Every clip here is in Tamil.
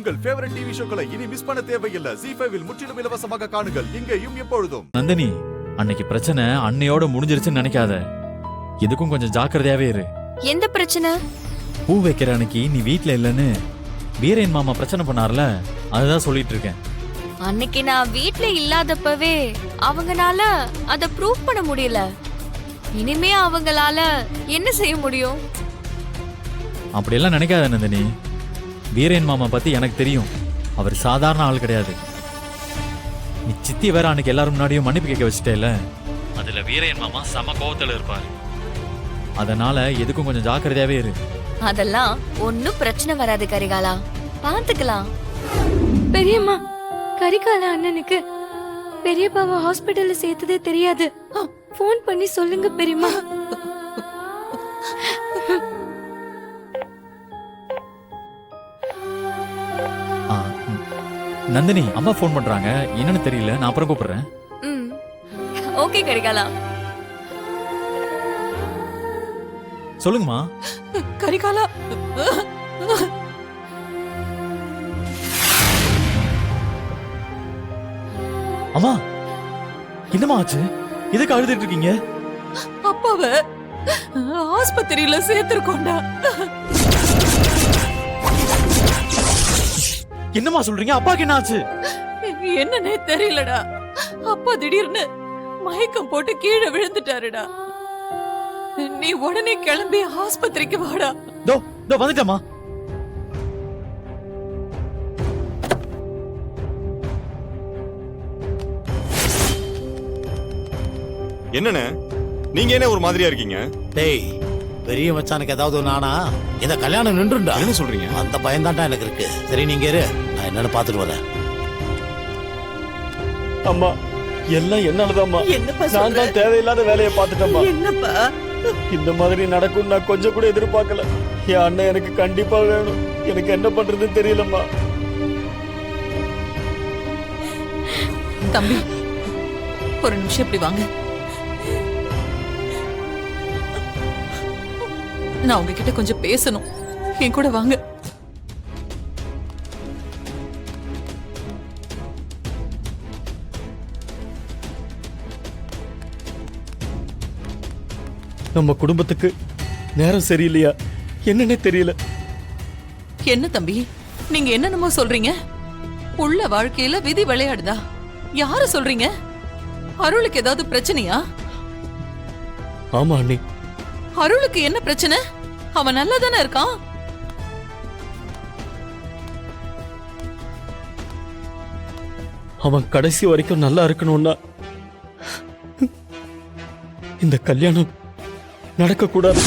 உங்கள் ஃபேவரட் டிவி ஷோக்களை இனி மிஸ் பண்ண தேவையில்லை. ZEE5 இல் முற்றிலும் இலவசமாக காணுங்கள். இங்கேயும் எப்பொழுதும். நந்தினி, அன்னைக்கு பிரச்சனை அன்னையோட முடிஞ்சிருச்சுன்னு நினைக்காத. இதுக்கும் கொஞ்சம் ஜாக்கிரதையாவே இரு. எந்த பிரச்சனை? பூ வைக்கிற அன்னைக்கு நீ வீட்ல இல்லன்னு வீரன் மாமா பிரச்சனை பண்ணார்ல, அதுதான் சொல்லிட்டு இருக்கேன். அன்னைக்கு நான் வீட்ல இல்லாதப்பவே அவங்கனால அத ப்ரூவ் பண்ண முடியல. இனிமே அவங்களால என்ன செய்ய முடியும்? அப்படியெல்லாம் நினைக்காத நந்தினி. வீரன் மாமா பத்தி எனக்கு தெரியும். அவர் சாதாரண ஆள் கிடையாது. நீ சித்தி வேற அன்னைக்கு எல்லாரும் முன்னாடியும் மன்னிப்பு கேட்க வச்சுட்டேல, அதுல வீரன் மாமா சம கோவத்துல இருப்பாரு. அதனால எதுக்கும் கொஞ்சம் ஜாக்கிரதையாவே இரு. அதெல்லாம் ஒன்னும் பிரச்சனை வராது கரிகாலா, பாத்துக்கலாம். பெரியம்மா, கரிகாலா அண்ணனுக்கு பெரியப்பாவை ஹாஸ்பிட்டல்ல சேர்த்ததே தெரியாது. போன் பண்ணி சொல்லுங்க பெரியம்மா. நந்தினி, அம்மா போன் பண்றாங்க, என்னன்னு தெரியல. நான் அப்புறம் கூப்பிடுறேன். ஓகே கரிகாலா. சொல்லுங்கம்மா. கரிகாலா, அம்மா என்னம்மா ஆச்சு? எதுக்கு அழுதுட்டு இருக்கீங்க? அப்பாவ ஆஸ்பத்திரியில சேர்த்திருக்கோண்டா. என்னம்மா சொல்றீங்க? அப்பாக்கு என்ன ஆச்சு? என்னன்னே தெரியலடா. அப்பா திடீர்னு மயக்கம் போட்டு கீழே விழுந்துட்டாருடா. நீ உடனே கிளம்பி ஆஸ்பத்திரிக்கு வாடா. தோ தோ வந்துட்டேம்மா. என்னண்ணே, நீங்க என்ன ஒரு மாதிரியா இருக்கீங்க? டேய், பெரிய மச்சானுக்கு ஏதாவது நானா இந்த கல்யாணம் நின்றுண்டா? என்ன சொல்றீங்க? அந்த பயம்தான்டா எனக்கு இருக்கு. சரி நீங்க இரு, நான் என்னன்னு பாத்துட்டு வரேன். அம்மா, எல்லாம் என்னாலதாம்மா. என்னப்பா நான் தான் தேவையில்லாத வேலையை பார்த்துட்டேம்மா. என்னப்பா? இந்த மாதிரி நடக்கும் நான் கொஞ்சம் கூட எதிர்பார்க்கல. என் அண்ணன் எனக்கு கண்டிப்பா வேணும். எனக்கு என்ன பண்றதுன்னு தெரியலம்மா. தம்பி, ஒரு நிமிஷம் இப்படி வாங்க. நான் உங்ககிட்ட கொஞ்சம் பேசணும். என் கூட வாங்க. நம்ம குடும்பத்துக்கு நேரம் சரியில்லையா என்னன்னே தெரியல. என்ன தம்பி, நீங்க என்னென்னமோ சொல்றீங்க? உள்ள வாழ்க்கையில விதி விளையாடுதா? யாரு சொல்றீங்க? அருளுக்கு ஏதாவது பிரச்சனையா? ஆமா அண்ணி. அருளுக்கு என்ன பிரச்சனை? அவன் நல்லா தானே இருக்கான். அவன் கடைசி வரைக்கும் நல்லா இருக்கணும்னா இந்த கல்யாணம் நடக்க கூடாது.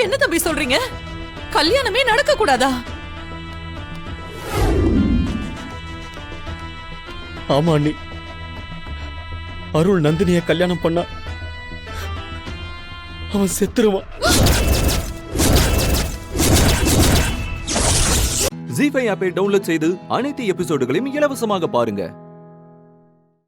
என்ன தம்பி சொல்றீங்க? கல்யாணமே நடக்க கூடாதா? ஆமா அண்ணி. அருள் நந்தினிய கல்யாணம் பண்ணா அவன் செத்துருவான். ZEE5 ஆப்பை டவுன்லோட் செய்து அனைத்து எபிசோடுகளையும் இலவசமாக பாருங்க.